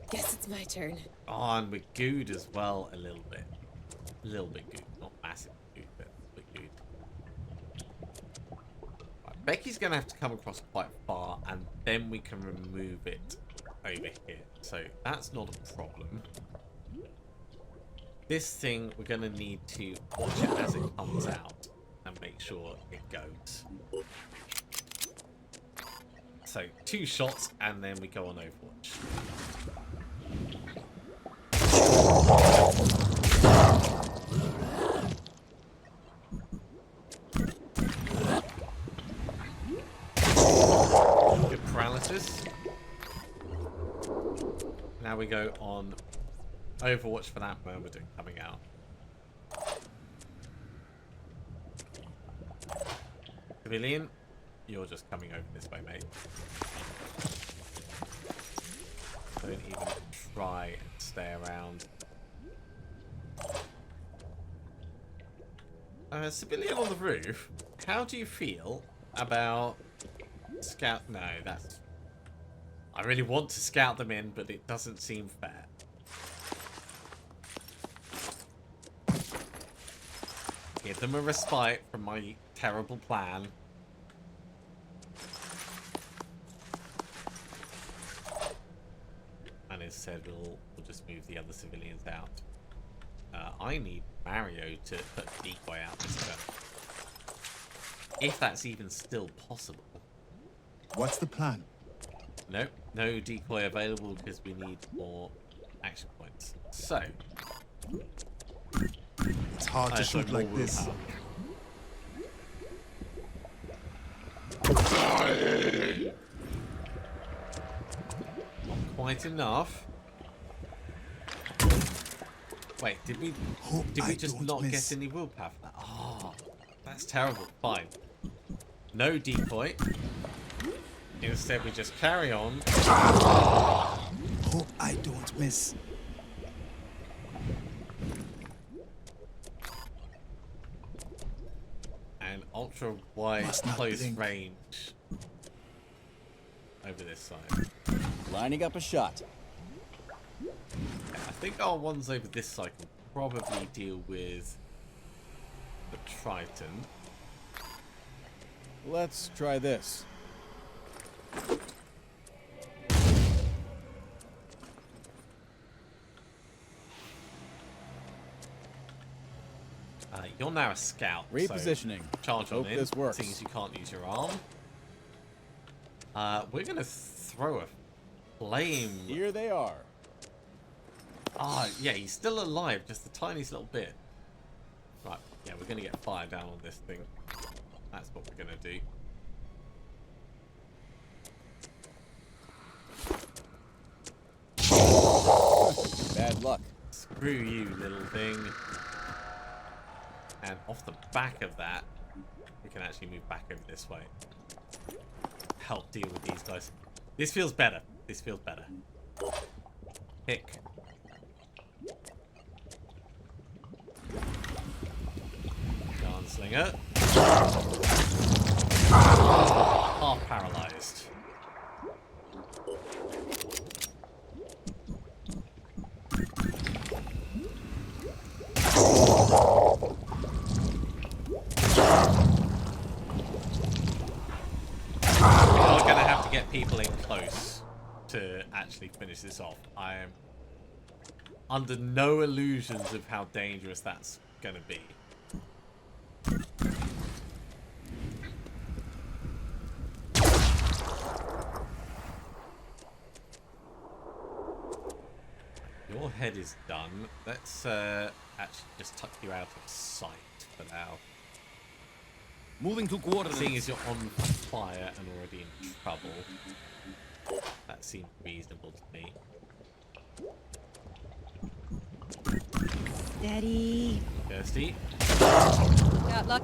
Guess it's my turn. Oh, and we're gooed as well a little bit. A little bit gooed. Not massive gooed, but a bit gooed. Right, Becky's going to have to come across quite far, and then we can remove it over here. So that's not a problem. This thing, we're going to need to watch it as it comes out and make sure it goes. So 2 shots, and then we go on Overwatch. Good paralysis. Now we go on Overwatch for that Myrmidon coming out. Civilian, you're just coming over this way, mate. Don't even try and stay around. Civilian on the roof, how do you feel about scout? No, that's... I really want to scout them in, but it doesn't seem fair. Give them a respite from my terrible plan. And instead we'll just move the other civilians out. I need Mario to put a decoy out this turn. If that's even still possible. What's the plan? Nope, no decoy available because we need more action points. So, It's hard to shoot like this. Not quite enough. Wait, did we just not get any willpower for that? Oh, that's terrible. Fine. No decoy. Instead, we just carry on. Hope I don't miss. And ultra wide Must not close blink. range over this side. Lining up a shot. I think our ones over this side can probably deal with the Triton. Let's try this. You're now a scout. Repositioning. So charge on Hope in, this works. seeing as you can't use your arm. We're going to throw a flame. Here they are. Ah, yeah, he's still alive, just the tiniest little bit. Right, yeah, we're going to get fire down on this thing. That's what we're going to do. Bad luck. Screw you, little thing. And off the back of that, we can actually move back over this way. Help deal with these guys. This feels better. This feels better. Pick. Slinger. Half paralyzed. We're gonna have to get people in close to actually finish this off. I am under no illusions of how dangerous that's gonna be. Your head is done. Let's actually just tuck you out of sight for now. Moving to coordinates. Seeing as you're on fire and already in trouble, that seems reasonable to me. Steady. Kirsty. Got luck.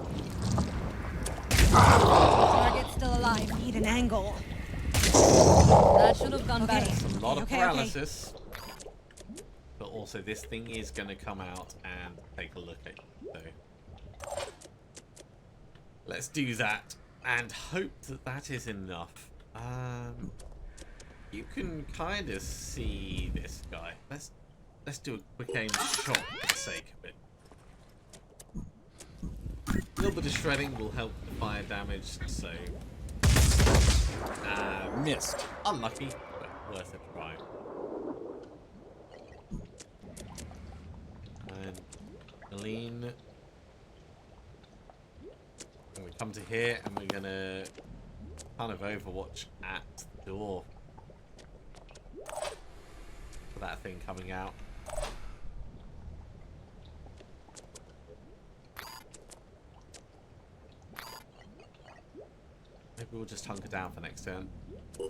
Target's still alive. Need an angle. That should have gone better. A lot of Okay. paralysis. But also this thing is going to come out and take a look at you. So let's do that and hope that that is enough. You can kind of see this guy. Let's do a quick aim shot for the sake of it. A little bit of shredding will help the fire damage, so Missed. unlucky, but worth a try. And Aline, and we come to here, and we're gonna kind of overwatch at the door for that thing coming out. Maybe we'll just hunker down for next turn. I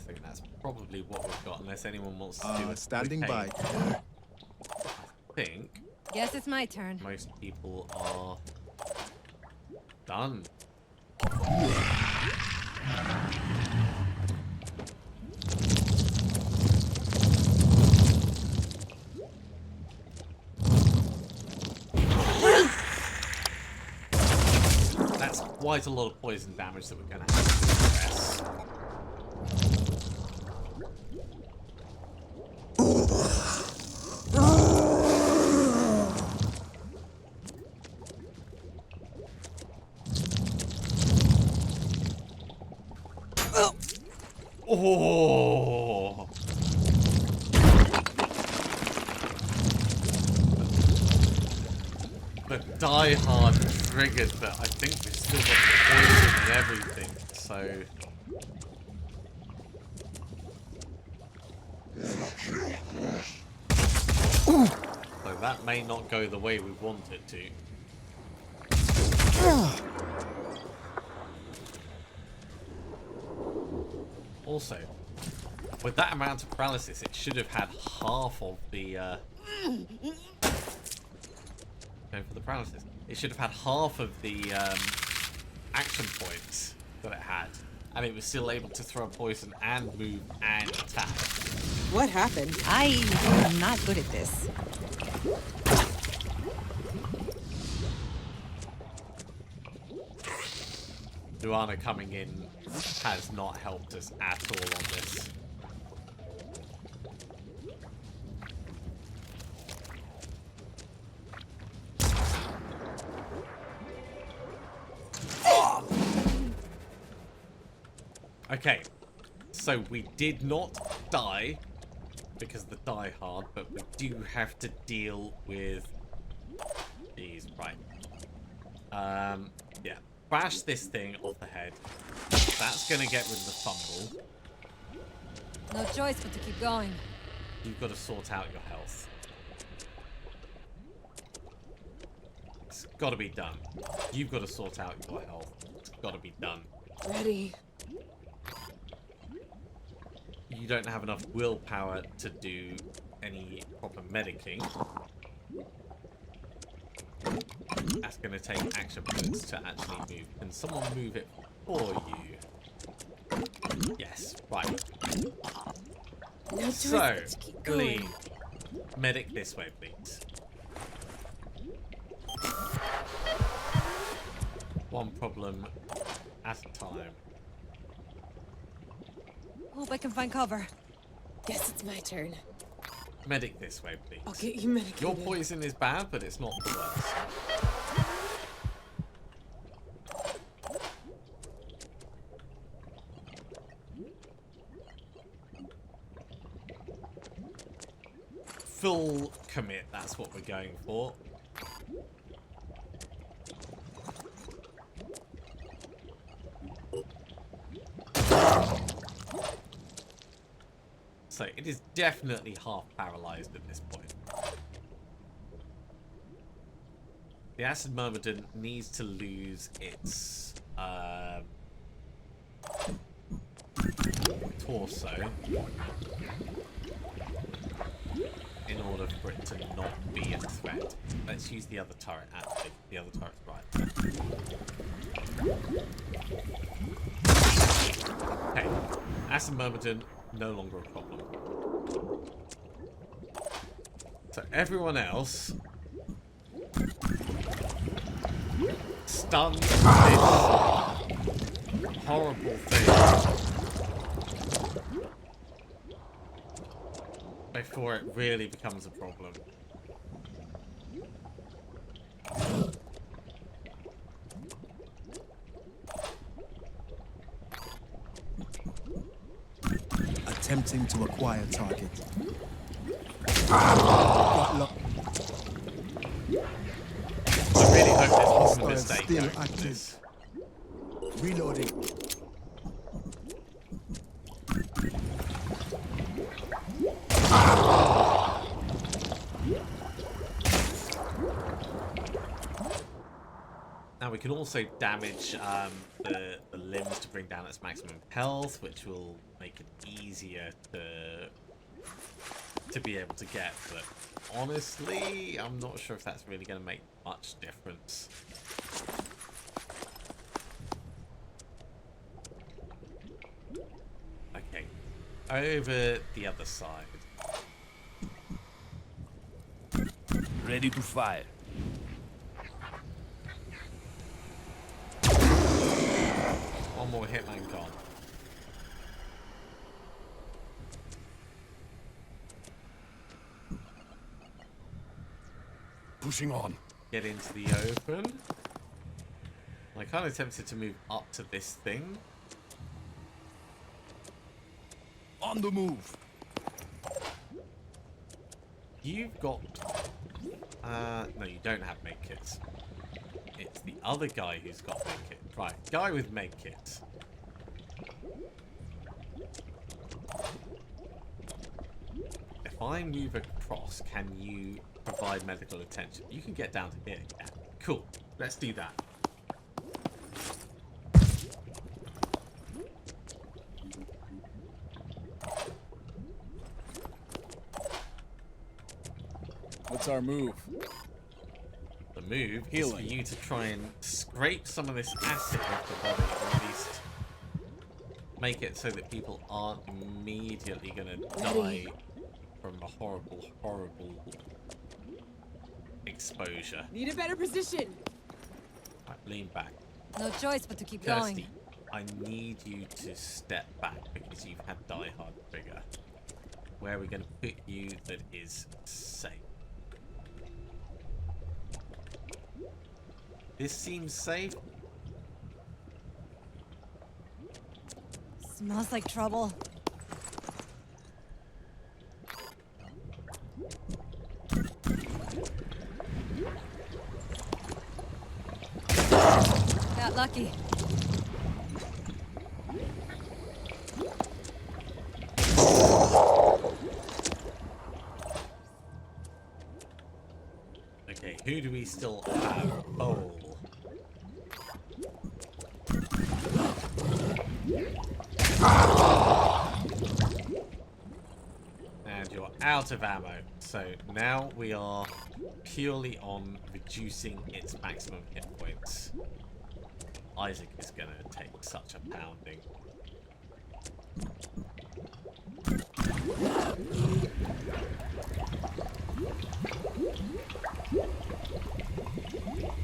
think that's probably what we've got, unless anyone wants to do a standing quick by. aim. I think Guess it's my turn. most people are done. That's quite a lot of poison damage that we're going to have to address. Oh! The Die Hard triggered, but I think we've still got the poison and everything, so... So that may not go the way we want it to. Also, with that amount of paralysis, it should have had half of the... Going for the paralysis. It should have had half of the action points that it had. And it was still able to throw poison and move and attack. What happened? I am not good at this. Luana coming in has not helped us at all on this. Okay, so we did not die because of the Die Hard, but we do have to deal with these, right? Yeah, bash this thing off the head. That's gonna get rid of the fumble. No choice but to keep going. You've got to sort out your health. It's got to be done. You've got to sort out your health. It's got to be done. Ready. You don't have enough willpower to do any proper medicing. That's going to take action points to actually move. Can someone move it for you? Yes, right. No choice So, but to keep Clean. Medic this way, please. One problem at a time. Hope I can find cover. Guess it's my turn. Medic this way, please. I'll get you medicated. Your poison is bad, but it's not the worst. Full commit, that's what we're going for. So it is definitely half paralyzed at this point. The acid myrmidon needs to lose its torso in order for it to not be a threat. Let's use the other turret, actually. The other turret's right. Okay, acid myrmidon, no longer a problem. So everyone else, stun this horrible thing before it really becomes a problem. Attempting to acquire target. Got locked. I really hope this wasn't a Hostile mistake. still going for active. this. Reloading. Now we can also damage the limbs to bring down its maximum health, which will make it easier to be able to get. But honestly, I'm not sure if that's really going to make much difference. Okay, over the other side. Ready to fire. One more hitman gone. Pushing on. Get into the open. I'm kind of tempted to move up to this thing. On the move. You've got... no, you don't have medkits. It's the other guy who's got medkit. Right, guy with medkits. If I move across, can you provide medical attention? You can get down to here. Yeah. Cool. Let's do that. What's our move? The move Healing. is for you to try and scrape some of this acid off the body, or at least make it so that people aren't immediately going to die from a horrible, horrible exposure. Need a better position. Right, lean back. No choice but to keep Kirsty, going. I need you to step back because you've had Die Hard trigger. Where are we going to put you that is safe? This seems safe. Smells like trouble. Got lucky. Okay, who do we still have? Oh. And you're out of ammo. So now we are purely on reducing its maximum hit points. Isaac is going to take such a pounding.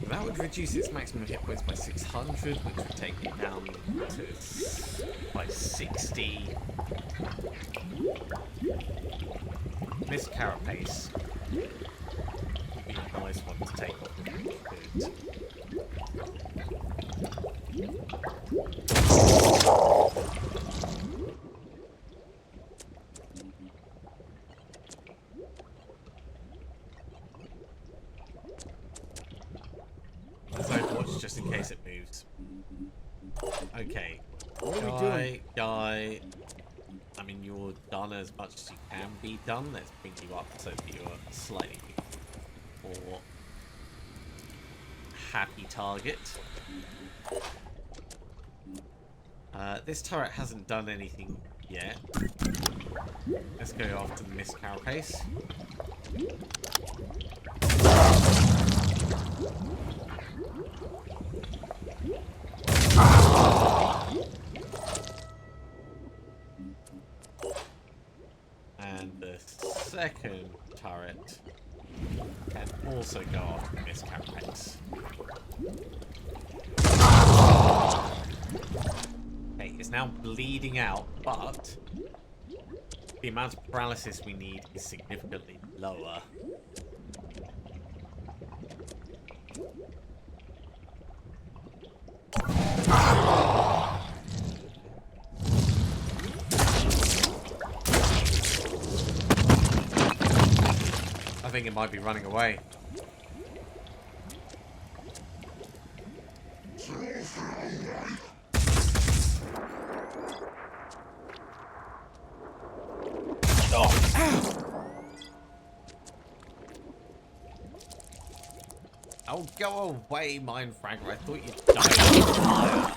That would reduce its maximum hit points by 600, which would take it down to by 60. Miss Carapace would be a nice one to take off if we could. Let's Overwatch just in case it moves. Okay. What are we doing? Guy. I mean, you're done as much as you can be done. Let's bring you up so that you're slightly more happy target. This turret hasn't done anything yet. Let's go after the Miss Carapace. And the second turret can also go after Miss Carapace. Okay, it's now bleeding out, but the amount of paralysis we need is significantly lower. I think it might be running away. Oh, go away, Mindfragger. I thought you'd die.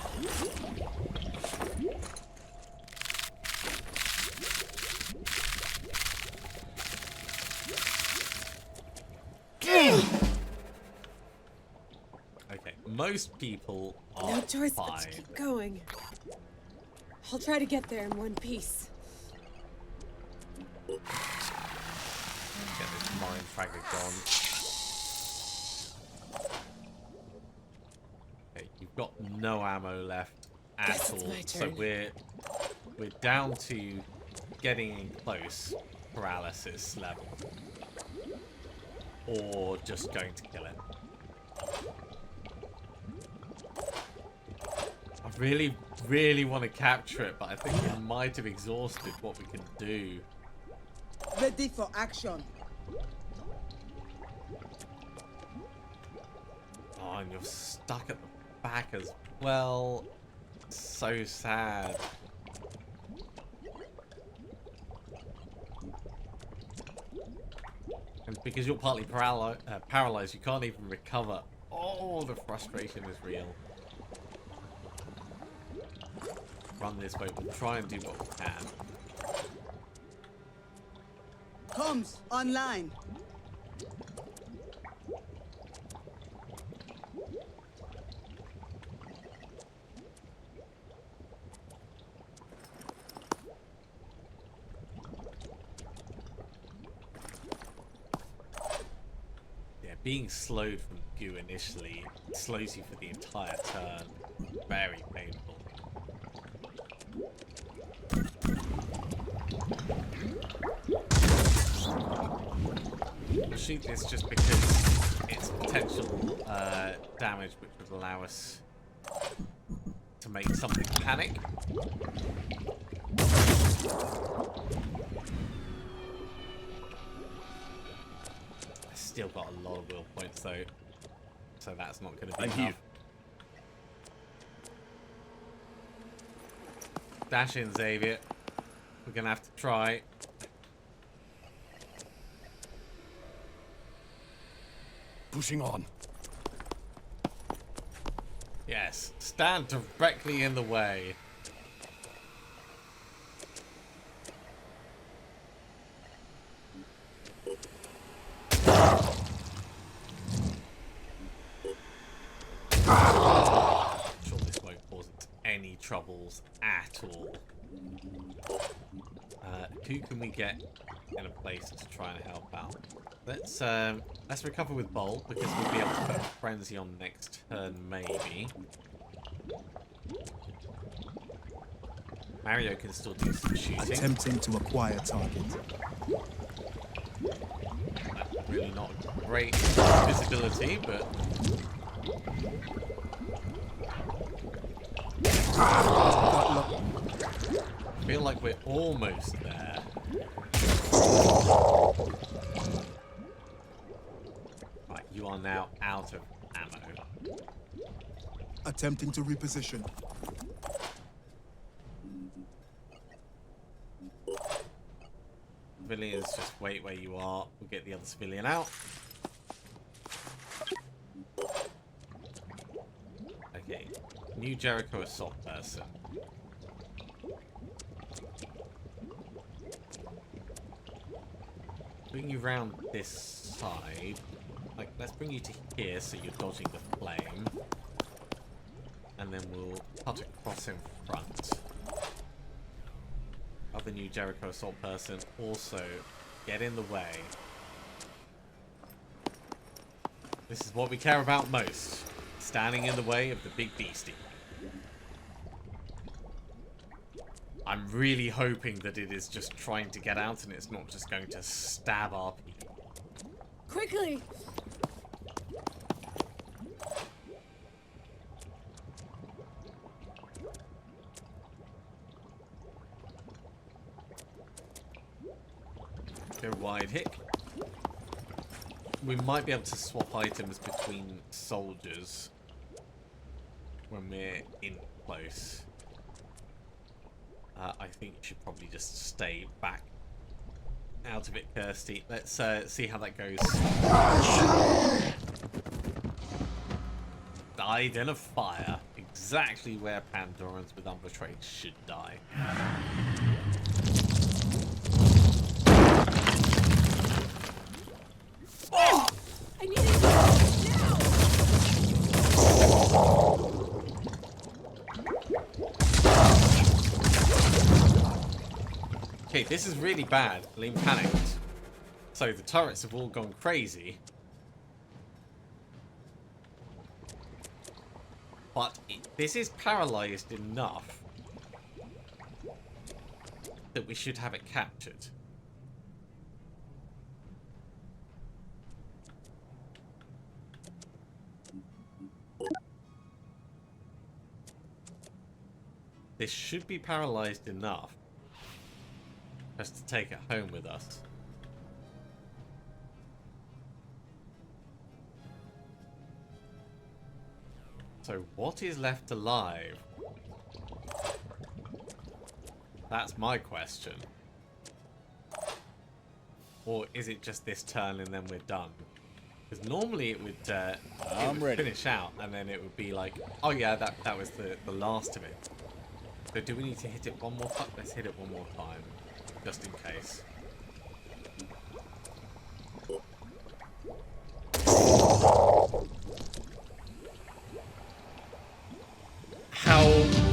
Okay, most people are No choice but fine. to keep going. I'll try to get there in one piece. Get this Mindfragger gone. Okay, you've got no ammo left at Guess it's all, my so turn. we're down to getting in close paralysis level, or just going to kill it. I really want to capture it, but I think we might have exhausted what we can do. Ready for action. Oh, and you're stuck at the back as well. So sad. And because you're partly paralyzed, you can't even recover. Oh, the frustration is real. Run this way. We'll try and do what we can. Comms online. Yeah, being slowed from goo initially slows you for the entire turn. Very painful. We'll shoot this just because it's potential damage which would allow us to make something panic. I still got a lot of will points though, so that's not going to be enough. Dash in, Xavier. We're going to have to try. Pushing on. Yes, stand directly in the way. I'm sure this won't cause any troubles at all. Who can we get in a place to try and help out. Let's recover with Bowl, because we'll be able to put a frenzy on next turn, maybe. Mario can still do some shooting. Attempting to acquire target. That's really not great visibility, but... I feel like we're almost there. Right, you are now out of ammo. Attempting to reposition. Civilians, just wait where you are. We'll get the other civilian out. Okay, new Jericho assault person. Bring you round this side. Like, let's bring you to here so you're dodging the flame. And then we'll cut across in front. Other new Jericho assault person also get in the way. This is what we care about most. Standing in the way of the big beastie. I'm really hoping that it is just trying to get out and it's not just going to stab our people. Quickly! Go wide, Hick. We might be able to swap items between soldiers when we're in close. I think you should probably just stay back out of it, Kirsty. Let's see how that goes. Died in a fire. Exactly where Pandorans with Umbra traits should die. Oh! I need it now! Okay, this is really bad. Liam panicked. So the turrets have all gone crazy. But this is paralyzed enough that we should have it captured. This should be paralyzed enough for us to take it home with us. So what is left alive? That's my question. Or is it just this turn and then we're done? Because normally it would, finish out and then it would be like, oh yeah, that was the last of it. So do we need to hit it one more time? Let's hit it one more time, just in case. How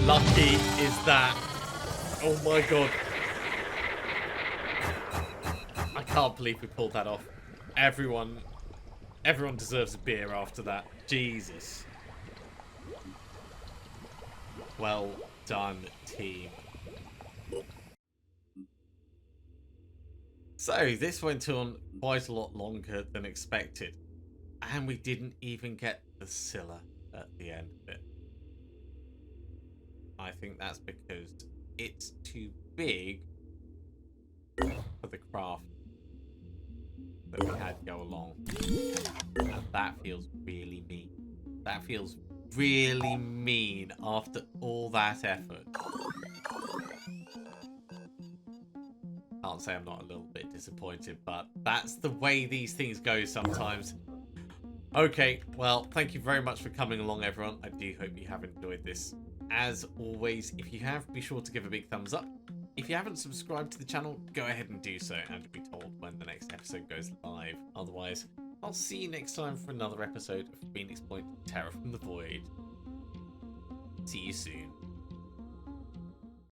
lucky is that? Oh my god. I can't believe we pulled that off. Everyone deserves a beer after that. Jesus. Well done, team. So, this went on quite a lot longer than expected. And we didn't even get the Scylla at the end of it. I think that's because it's too big for the craft that we had go along. And that feels really mean. That feels really mean after all that effort. Can't say I'm not a little bit disappointed, but that's the way these things go sometimes. Okay, well, thank you very much for coming along, everyone. I do hope you have enjoyed this. As always, if you have, be sure to give a big thumbs up. If you haven't subscribed to the channel, go ahead and do so, and you'll be told when the next episode goes live. Otherwise, I'll see you next time for another episode of Phoenix Point Terror from the Void. See you soon.